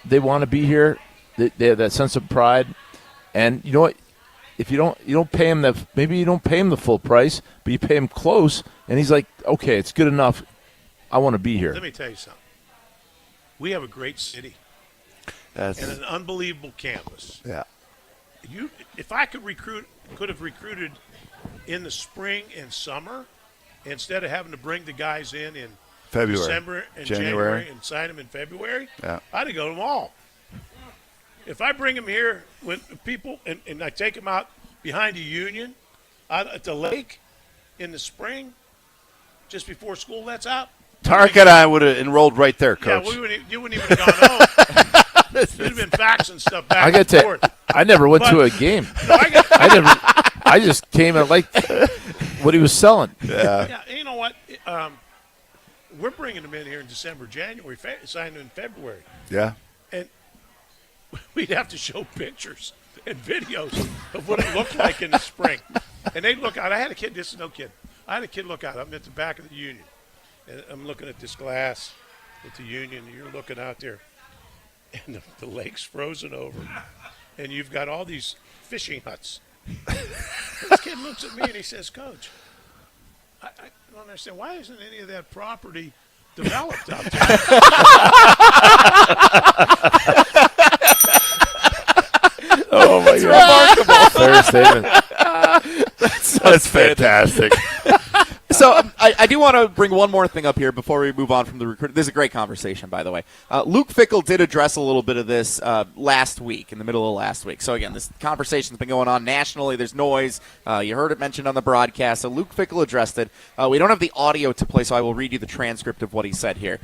They want to be here. They have that sense of pride, and you know what? If you don't pay him maybe you don't pay him the full price, but you pay him close, and he's like, okay, it's good enough. I want to be here. Let me tell you something. We have a great city and an unbelievable campus. Yeah. If I could have recruited in the spring and summer, instead of having to bring the guys in February, December and January and sign them in February, I'd have go to them all. If I bring them here when people and I take them out behind a union out at the lake in the spring, just before school lets out. Tarek and I would have enrolled right there, Coach. Yeah, you wouldn't even have gone home. You'd have been faxing stuff back and forth. I never went to a game. I just came and liked what he was selling. Yeah, you know what? We're bringing them in here in December, January, signing them in February. Yeah. And we'd have to show pictures and videos of what it looked like in the spring. And they'd look out. I had a kid, this is no kid. I had a kid look out. I'm at the back of the Union. And I'm looking at this glass at the Union. And you're looking out there. And the lake's frozen over. And you've got all these fishing huts. This kid looks at me and he says, Coach, I don't understand. Why isn't any of that property developed out there? Oh, my God. Remarkable. Fair statement. That's fantastic. So I do want to bring one more thing up here before we move on from the recruit. This is a great conversation, by the way. Luke Fickell did address a little bit of this last week, in the middle of last week. So, again, this conversation's been going on nationally. There's noise. You heard it mentioned on the broadcast. So Luke Fickell addressed it. We don't have the audio to play, so I will read you the transcript of what he said here.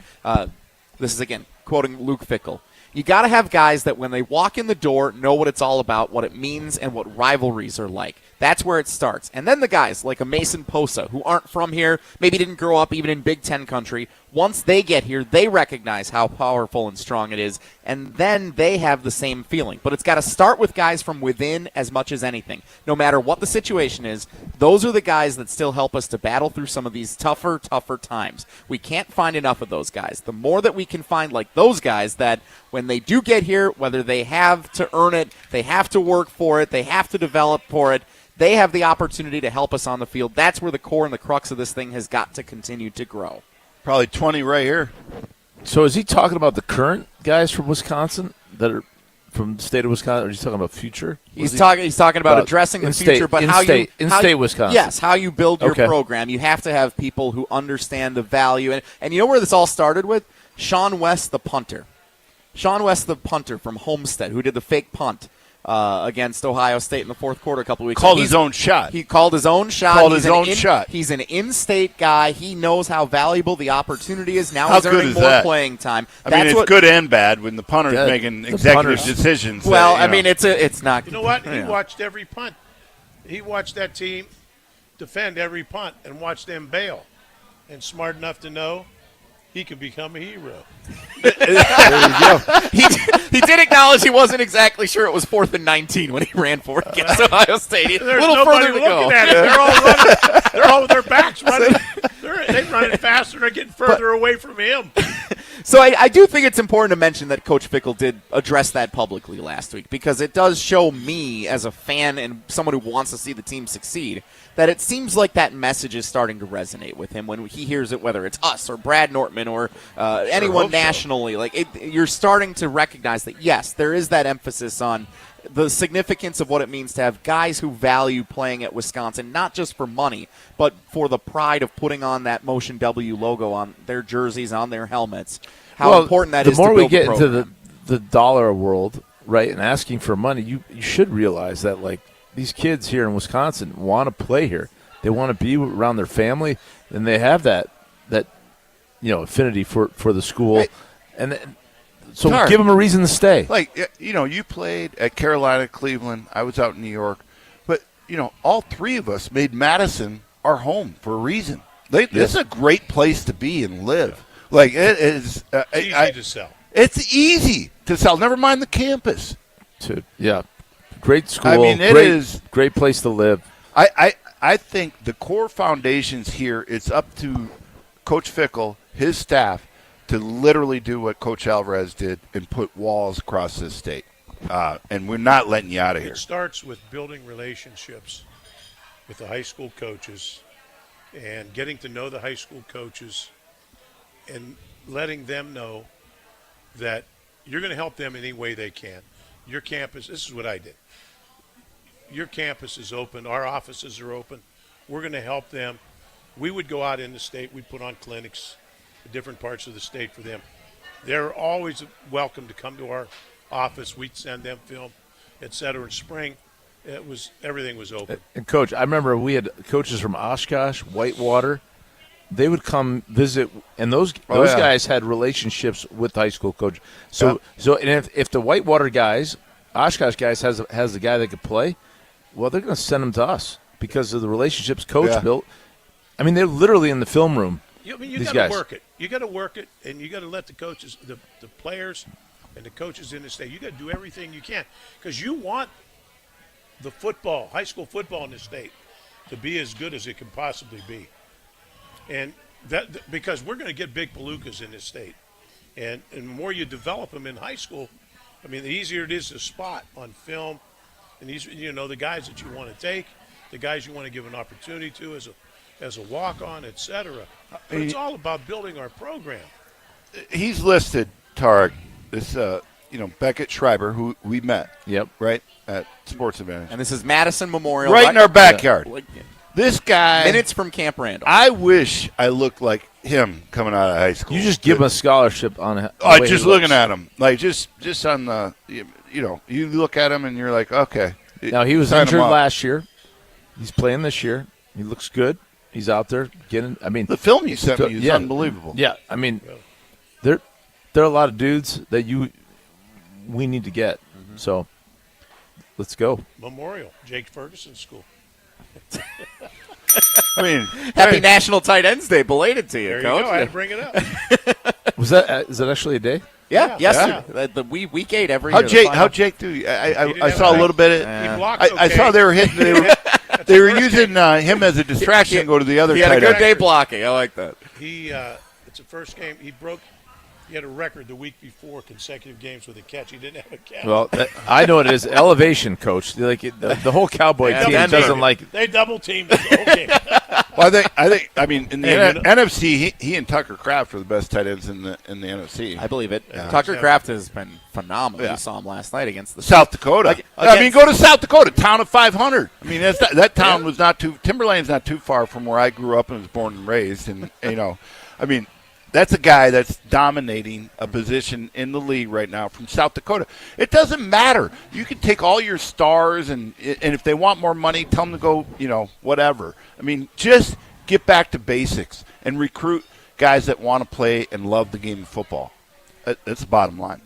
This is, again, quoting Luke Fickell. You got to have guys that when they walk in the door know what it's all about, what it means, and what rivalries are like. That's where it starts. And then the guys like a Mason Posa, who aren't from here, maybe didn't grow up even in Big Ten country, once they get here, they recognize how powerful and strong it is, and then they have the same feeling. But it's got to start with guys from within as much as anything. No matter what the situation is, those are the guys that still help us to battle through some of these tougher times. We can't find enough of those guys. The more that we can find like those guys that when they do get here, whether they have to earn it, they have to work for it, they have to develop for it, they have the opportunity to help us on the field. That's where the core and the crux of this thing has got to continue to grow. Probably 20 right here. So is he talking about the current guys from Wisconsin that are from the state of Wisconsin, or is he talking about future? He's talking about addressing the future, but in-state Wisconsin. Yes, how you build your program. You have to have people who understand the value. And you know where this all started with? Sean West, the punter. Sean West, the punter from Homestead, who did the fake punt against Ohio State in the fourth quarter a couple weeks ago. Called his own shot. He called his own shot. Shot. He's an in-state guy. He knows how valuable the opportunity is. Now he's earning more playing time. I mean, it's good and bad when the punter's making executive decisions. Well, I mean, it's not. You know what? He watched every punt. He watched that team defend every punt and watch them bail. And smart enough to know he could become a hero. There you go. He did acknowledge he wasn't exactly sure it was 4th and 19 when he ran for it against Ohio State. A little further to go. At it. They're all running. They're all with their backs running. They're running faster. They're getting further away from him. So I do think it's important to mention that Coach Fickell did address that publicly last week, because it does show me as a fan and someone who wants to see the team succeed that it seems like that message is starting to resonate with him when he hears it, whether it's us or Brad Nortman or anyone nationally. Like you're starting to recognize that, yes, there is that emphasis on the significance of what it means to have guys who value playing at Wisconsin, not just for money, but for the pride of putting on that Motion W logo on their jerseys, on their helmets. How important that is to build the more we get the into the dollar world, right, and asking for money, you should realize that, like, these kids here in Wisconsin want to play here. They want to be around their family, and they have that affinity for the school. Right. And so give them a reason to stay. Like, you played at Carolina, Cleveland. I was out in New York. But, all three of us made Madison our home for a reason. This is a great place to be and live. Like, it is. It's easy to sell. It's easy to sell. Never mind the campus. Great school. I mean, it is great place to live. I think the core foundations here, it's up to Coach Fickell, his staff, to literally do what Coach Alvarez did and put walls across this state. And we're not letting you out of here. It starts with building relationships with the high school coaches and getting to know the high school coaches and letting them know that you're going to help them any way they can. Your campus, this is what I did. Your campus is open. Our offices are open. We're going to help them. We would go out in the state. We'd put on clinics in different parts of the state for them. They're always welcome to come to our office. We'd send them film, et cetera. In spring, everything was open. And, Coach, I remember we had coaches from Oshkosh, Whitewater. They would come visit, and those guys had relationships with the high school coach. So and if the Whitewater guys, Oshkosh guys, has the guy that could play, well, they're going to send him to us because of the relationships Coach built. I mean, they're literally in the film room. You got to work it. You got to work it, and you got to let the coaches, the players, and the coaches in the state. You got to do everything you can because you want the high school football in the state, to be as good as it can possibly be. And that because we're going to get big palookas in this state, and the more you develop them in high school, I mean, the easier it is to spot on film, and these the guys that you want to take, the guys you want to give an opportunity to as a walk-on, etc. But it's all about building our program. He's listed, Tarek, this Beckett Schreiber, who we met. Yep. Right at Sports Advantage, and this is Madison Memorial, right in our backyard. This guy. Minutes from Camp Randall. I wish I looked like him coming out of high school. You just give him a scholarship on it. Just looking at him. Like, just on the, you look at him and you're like, okay. Now, he was injured last year. He's playing this year. He looks good. He's out there getting, the film you sent me is unbelievable. Yeah, I mean, there are a lot of dudes that we need to get. Mm-hmm. So, let's go. Memorial, Jake Ferguson School. I mean, happy National Tight Ends Day, belated to you, there Coach. You go. I had to bring it up. Is that actually a day? Yeah. Yes, sir. The week 8 every year. How Jake do? I saw a little bit. He blocked okay. I saw they were hitting. They were using him as a distraction to go to the other. He had a good day blocking. I like that. It's the first game he had a record the week before, consecutive games with a catch. He didn't have a catch. Well, I know what it is. Elevation, Coach. Like the whole Cowboy team doesn't like. They double teamed the whole game. Well, I mean, in the NFC, he and Tucker Kraft are the best tight ends in the NFC. I believe it. Yeah. Tucker Kraft has been phenomenal. You saw him last night against the South Dakota. Go to South Dakota, town of 500. I mean, that town was not too. Timberlane's not too far from where I grew up and was born and raised, and I mean. That's a guy that's dominating a position in the league right now from South Dakota. It doesn't matter. You can take all your stars, and if they want more money, tell them to go, whatever. I mean, just get back to basics and recruit guys that want to play and love the game of football. That's the bottom line.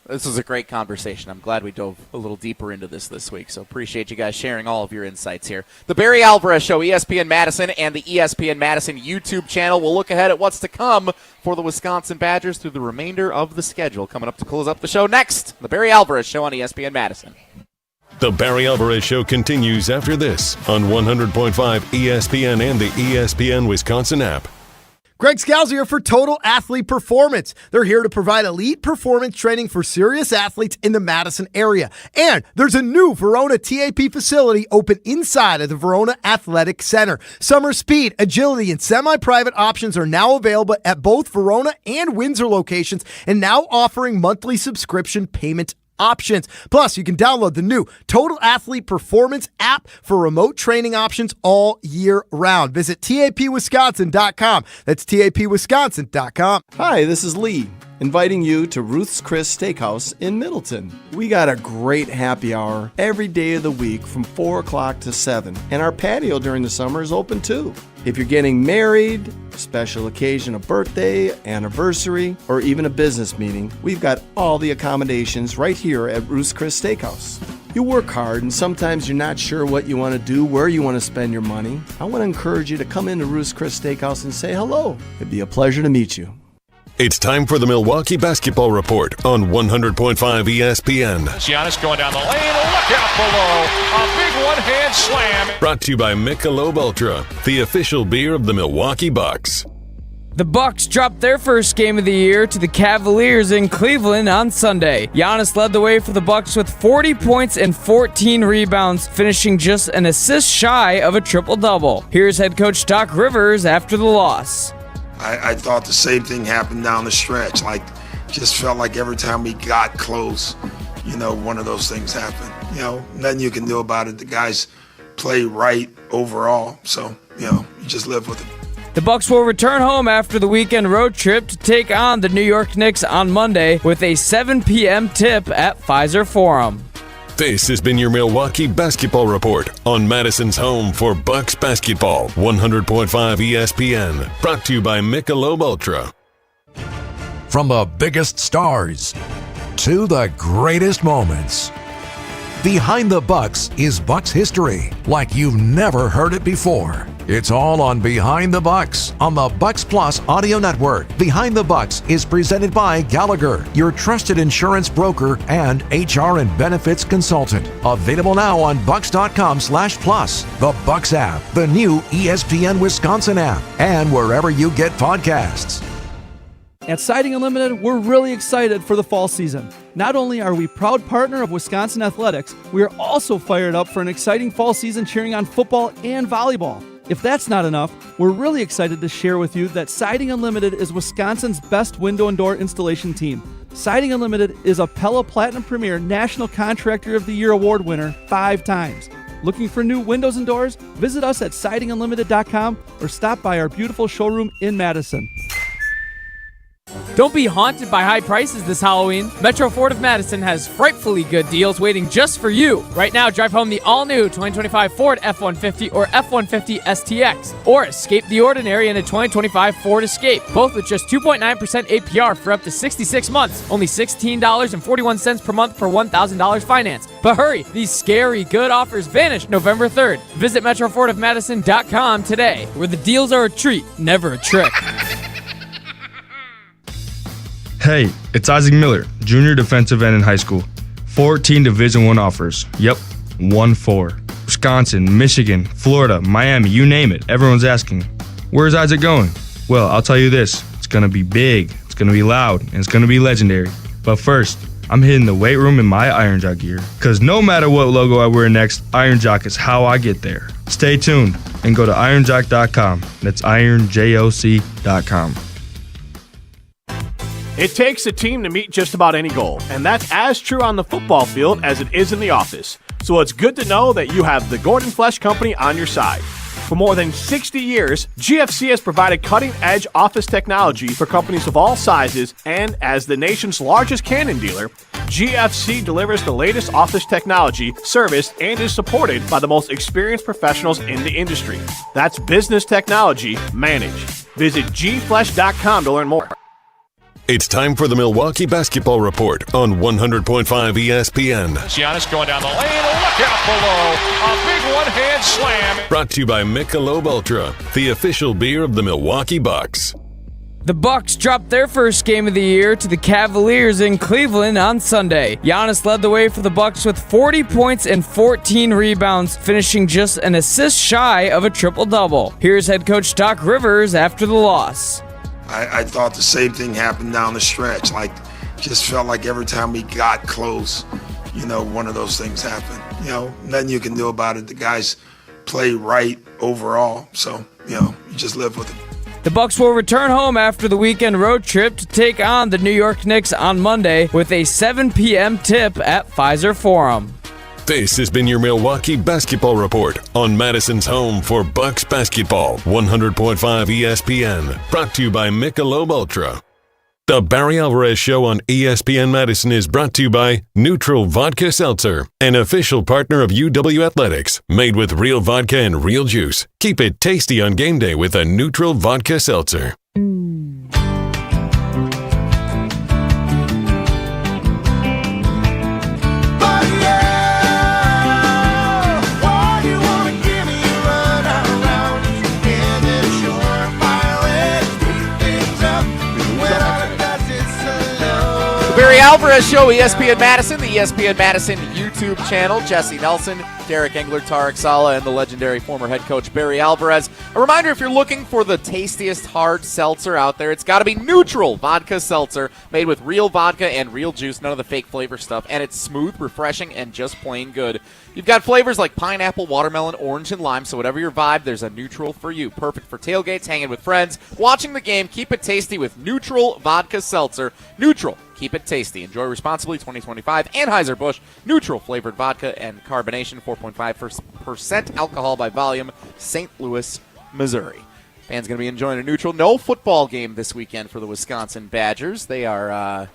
This was a great conversation. I'm glad we dove a little deeper into this week, so appreciate you guys sharing all of your insights here. The Barry Alvarez Show, ESPN Madison, and the ESPN Madison YouTube channel. We'll look ahead at what's to come for the Wisconsin Badgers through the remainder of the schedule. Coming up to close up the show next, the Barry Alvarez Show on ESPN Madison. The Barry Alvarez Show continues after this on 100.5 ESPN and the ESPN Wisconsin app. Greg Scalzi here for Total Athlete Performance. They're here to provide elite performance training for serious athletes in the Madison area. And there's a new Verona TAP facility open inside of the Verona Athletic Center. Summer speed, agility, and semi-private options are now available at both Verona and Windsor locations, and now offering monthly subscription payment options. Plus, you can download the new Total Athlete Performance app for remote training options all year round. Visit tapwisconsin.com. That's tapwisconsin.com. Hi, this is Lee, inviting you to Ruth's Chris Steakhouse in Middleton. We got a great happy hour every day of the week from 4 o'clock to 7, and our patio during the summer is open too. If you're getting married, special occasion, a birthday, anniversary, or even a business meeting, we've got all the accommodations right here at Ruth's Chris Steakhouse. You work hard and sometimes you're not sure what you want to do, where you want to spend your money. I want to encourage you to come into Ruth's Chris Steakhouse and say hello. It'd be a pleasure to meet you. It's time for the Milwaukee Basketball Report on 100.5 ESPN. Giannis going down the lane. Look out below. A big one-hand slam. Brought to you by Michelob Ultra, the official beer of the Milwaukee Bucks. The Bucks dropped their first game of the year to the Cavaliers in Cleveland on Sunday. Giannis led the way for the Bucks with 40 points and 14 rebounds, finishing just an assist shy of a triple-double. Here's head coach Doc Rivers after the loss. I thought the same thing happened down the stretch. Just felt like every time we got close, one of those things happened. Nothing you can do about it. The guys play right overall, so, you just live with it. The Bucks will return home after the weekend road trip to take on the New York Knicks on Monday with a 7 p.m. tip at Pfizer Forum. This has been your Milwaukee Basketball Report on Madison's home for Bucks basketball, 100.5 ESPN. Brought to you by Michelob Ultra. From the biggest stars to the greatest moments, behind the Bucks is Bucks history like you've never heard it before. It's all on Behind the Bucks on the Bucks Plus Audio Network. Behind the Bucks is presented by Gallagher, your trusted insurance broker and HR and benefits consultant. Available now on bucks.com/plus, the Bucks app, the new ESPN Wisconsin app, and wherever you get podcasts. At Siding Unlimited, we're really excited for the fall season. Not only are we proud partner of Wisconsin Athletics, we are also fired up for an exciting fall season cheering on football and volleyball. If that's not enough, we're really excited to share with you that Siding Unlimited is Wisconsin's best window and door installation team. Siding Unlimited is a Pella Platinum Premier National Contractor of the Year award winner 5 times. Looking for new windows and doors? Visit us at sidingunlimited.com or stop by our beautiful showroom in Madison. Don't be haunted by high prices this Halloween. Metro Ford of Madison has frightfully good deals waiting just for you. Right now, drive home the all-new 2025 Ford F-150 or F-150 STX, or escape the ordinary in a 2025 Ford Escape, both with just 2.9% APR for up to 66 months. Only $16.41 per month for $1,000 finance. But hurry, these scary good offers vanish November 3rd. Visit MetroFordOfMadison.com today, where the deals are a treat, never a trick. Hey, it's Isaac Miller, junior defensive end in high school. 14 Division I offers. Yep, 1-4. Wisconsin, Michigan, Florida, Miami, you name it. Everyone's asking, where's Isaac going? Well, I'll tell you this. It's going to be big, it's going to be loud, and it's going to be legendary. But first, I'm hitting the weight room in my Iron Jock gear. Because no matter what logo I wear next, Iron Jock is how I get there. Stay tuned and go to ironjock.com. That's ironjoc.com. It takes a team to meet just about any goal, and that's as true on the football field as it is in the office. So it's good to know that you have the Gordon Flesh Company on your side. For more than 60 years, GFC has provided cutting-edge office technology for companies of all sizes, and as the nation's largest Canon dealer, GFC delivers the latest office technology, service, and is supported by the most experienced professionals in the industry. That's business technology managed. Visit gflesh.com to learn more. It's time for the Milwaukee Basketball Report on 100.5 ESPN. Giannis going down the lane. Look out below. A big one-hand slam. Brought to you by Michelob Ultra, the official beer of the Milwaukee Bucks. The Bucks dropped their first game of the year to the Cavaliers in Cleveland on Sunday. Giannis led the way for the Bucks with 40 points and 14 rebounds, finishing just an assist shy of a triple-double. Here's head coach Doc Rivers after the loss. I thought the same thing happened down the stretch. Just felt like every time we got close, one of those things happened. Nothing you can do about it. The guys play right overall, so you just live with it. The Bucks will return home after the weekend road trip to take on the New York Knicks on Monday with a 7 p.m. tip at Pfizer Forum. This has been your Milwaukee Basketball Report on Madison's home for Bucks basketball, 100.5 ESPN. Brought to you by Michelob Ultra. The Barry Alvarez Show on ESPN Madison is brought to you by Neutral Vodka Seltzer, an official partner of UW Athletics. Made with real vodka and real juice. Keep it tasty on game day with a Neutral Vodka Seltzer. Barry Alvarez Show, ESPN Madison, the ESPN Madison YouTube channel. Jesse Nelson, Derek Engler, Tarek Saleh, and the legendary former head coach Barry Alvarez. A reminder, if you're looking for the tastiest hard seltzer out there, it's got to be Neutral Vodka Seltzer, made with real vodka and real juice, none of the fake flavor stuff, and it's smooth, refreshing, and just plain good. You've got flavors like pineapple, watermelon, orange, and lime, so whatever your vibe, there's a Neutral for you. Perfect for tailgates, hanging with friends, watching the game. Keep it tasty with Neutral Vodka Seltzer. Neutral. Keep it tasty. Enjoy responsibly. 2025 Anheuser-Busch Neutral flavored vodka and carbonation, 4.5% alcohol by volume, St. Louis, Missouri. Fans going to be enjoying a Neutral. No football game this weekend for the Wisconsin Badgers. They are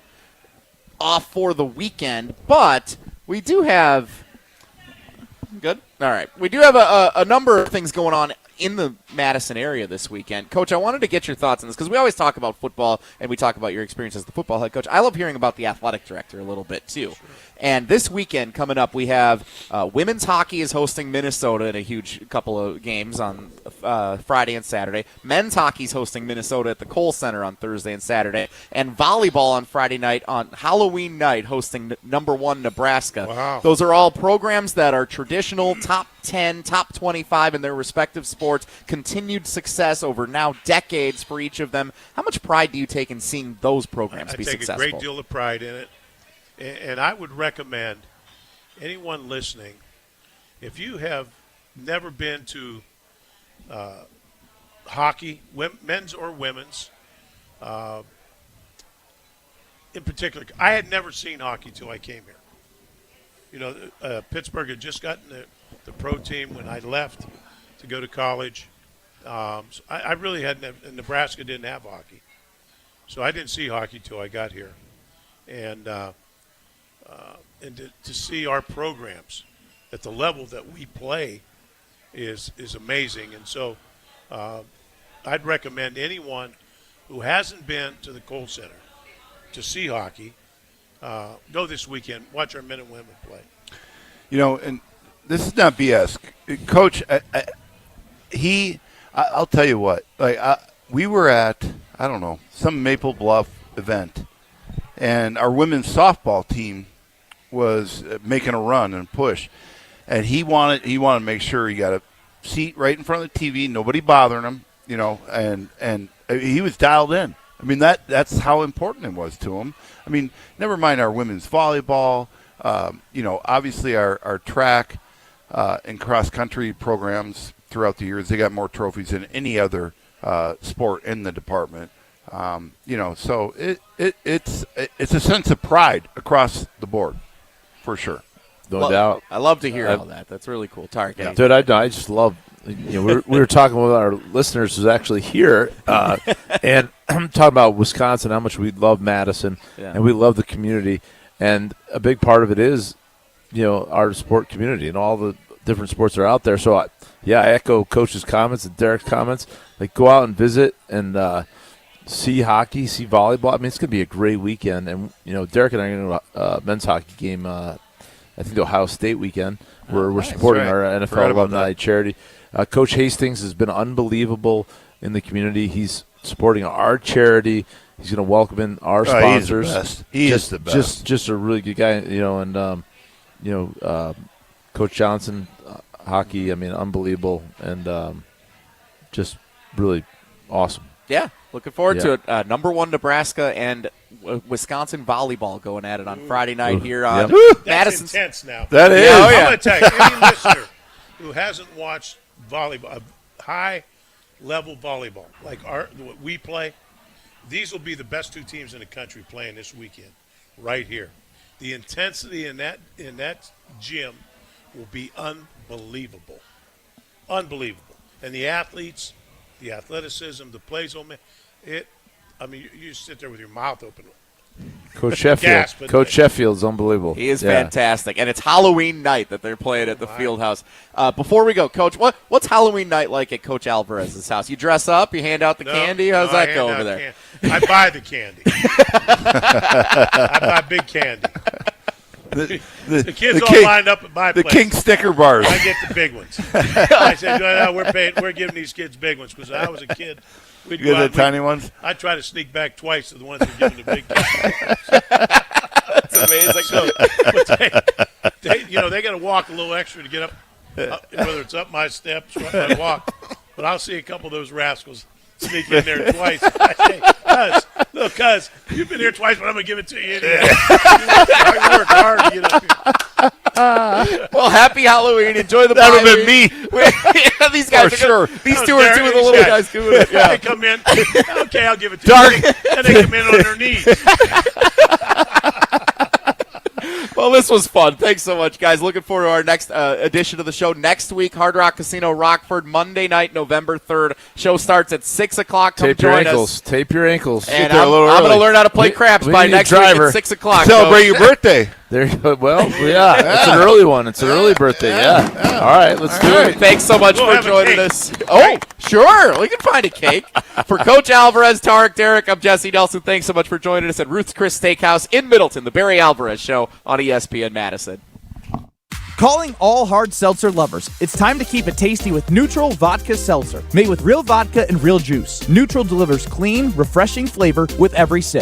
off for the weekend, but we do have good. All right. We do have a number of things going on in the Madison area this weekend. Coach, I wanted to get your thoughts on this because we always talk about football and we talk about your experience as the football head coach. I love hearing about the athletic director a little bit too. Sure. And this weekend coming up, we have women's hockey is hosting Minnesota in a huge couple of games on Friday and Saturday. Men's hockey is hosting Minnesota at the Kohl Center on Thursday and Saturday. And volleyball on Friday night, on Halloween night, hosting number 1 Nebraska. Wow. Those are all programs that are traditional, top 10, top 25 in their respective sports, continued success over now decades for each of them. How much pride do you take in seeing those programs be successful? I take a great deal of pride in it. And I would recommend anyone listening, if you have never been to hockey, men's or women's, in particular, I had never seen hockey till I came here. Pittsburgh had just gotten the pro team when I left to go to college. So I really hadn't. Nebraska didn't have hockey, so I didn't see hockey till I got here, and to see our programs at the level that we play is amazing. And so I'd recommend anyone who hasn't been to the Kohl Center to see hockey, go this weekend, watch our men and women play. And this is not BS. Coach, I'll tell you what, we were at, I don't know, some Maple Bluff event, and our women's softball team was making a run and push, and he wanted to make sure he got a seat right in front of the TV, nobody bothering him, and he was dialed in. I mean, that's how important it was to him. I mean, never mind our women's volleyball, obviously our track and cross-country programs throughout the years, they got more trophies than any other sport in the department. So it's a sense of pride across the board, for sure. No doubt. I love to hear all that. That's really cool. Tarek, yeah. Dude, I just love. We were talking with our listeners who's actually here, and I'm talking about Wisconsin, how much we love Madison, and we love the community, and a big part of it is, our sport community and all the different sports that are out there. So, I echo Coach's comments and Derek's comments. Go out and visit and see hockey, see volleyball. I mean, it's going to be a great weekend. And, Derek and I are going to a men's hockey game, I think the Ohio State weekend, where we're supporting our NFL alumni charity. Coach Hastings has been unbelievable in the community. He's supporting our charity. He's going to welcome in our sponsors. He's the best. He is the best. Just a really good guy, and Coach Johnson, hockey, I mean, unbelievable, and just really awesome. Yeah, looking forward to it. Number one Nebraska and Wisconsin volleyball going at it on Friday night here on That's Madison. Intense now. That is. I'm going to tell you, any listener who hasn't watched volleyball, high-level volleyball, like what we play, these will be the best two teams in the country playing this weekend, right here. The intensity in that gym will be unbelievable. Unbelievable. And the athletes, the athleticism, the plays on you sit there with your mouth open. Coach Sheffield. Coach Sheffield's unbelievable. He is fantastic. And it's Halloween night that they're playing at the Fieldhouse. Before we go, Coach, what's Halloween night like at Coach Alvarez's house? You dress up? You hand out the candy? How's that go over there? I buy the candy. I buy big candy. The kids all lined up at my place. The King sticker bars. I get the big ones. I said, no, we're giving these kids big ones because I was a kid. We'd get the tiny ones? I'd try to sneak back twice to the ones that were giving the big kids. That's amazing. So, they got to walk a little extra to get up, whether it's up my steps or up my walk. But I'll see a couple of those rascals sneak in there twice. I say, cuz, you've been here twice, but I'm going to give it to you anyway. I work hard to get up here. Well, happy Halloween. Enjoy the That would have been me. These guys these two are two of the little guys doing it. Yeah. They come in. Okay, I'll give it to you. And they come in on their knees. Well, this was fun. Thanks so much, guys. Looking forward to our next edition of the show next week. Hard Rock Casino, Rockford, Monday night, November 3rd. Show starts at 6 o'clock. Come join us. Tape your ankles. And I'm going to learn how to play craps by next week at 6 o'clock. Celebrate your birthday. There you go. Well, it's an early one. It's an early birthday. Yeah. All right, let's do it. Thanks so much for joining us. Oh, sure. We can find a cake. For Coach Alvarez, Tarek, Derek, I'm Jesse Nelson. Thanks so much for joining us at Ruth's Chris Steakhouse in Middleton, the Barry Alvarez Show on ESPN Madison. Calling all hard seltzer lovers. It's time to keep it tasty with Neutral Vodka Seltzer. Made with real vodka and real juice. Neutral delivers clean, refreshing flavor with every sip.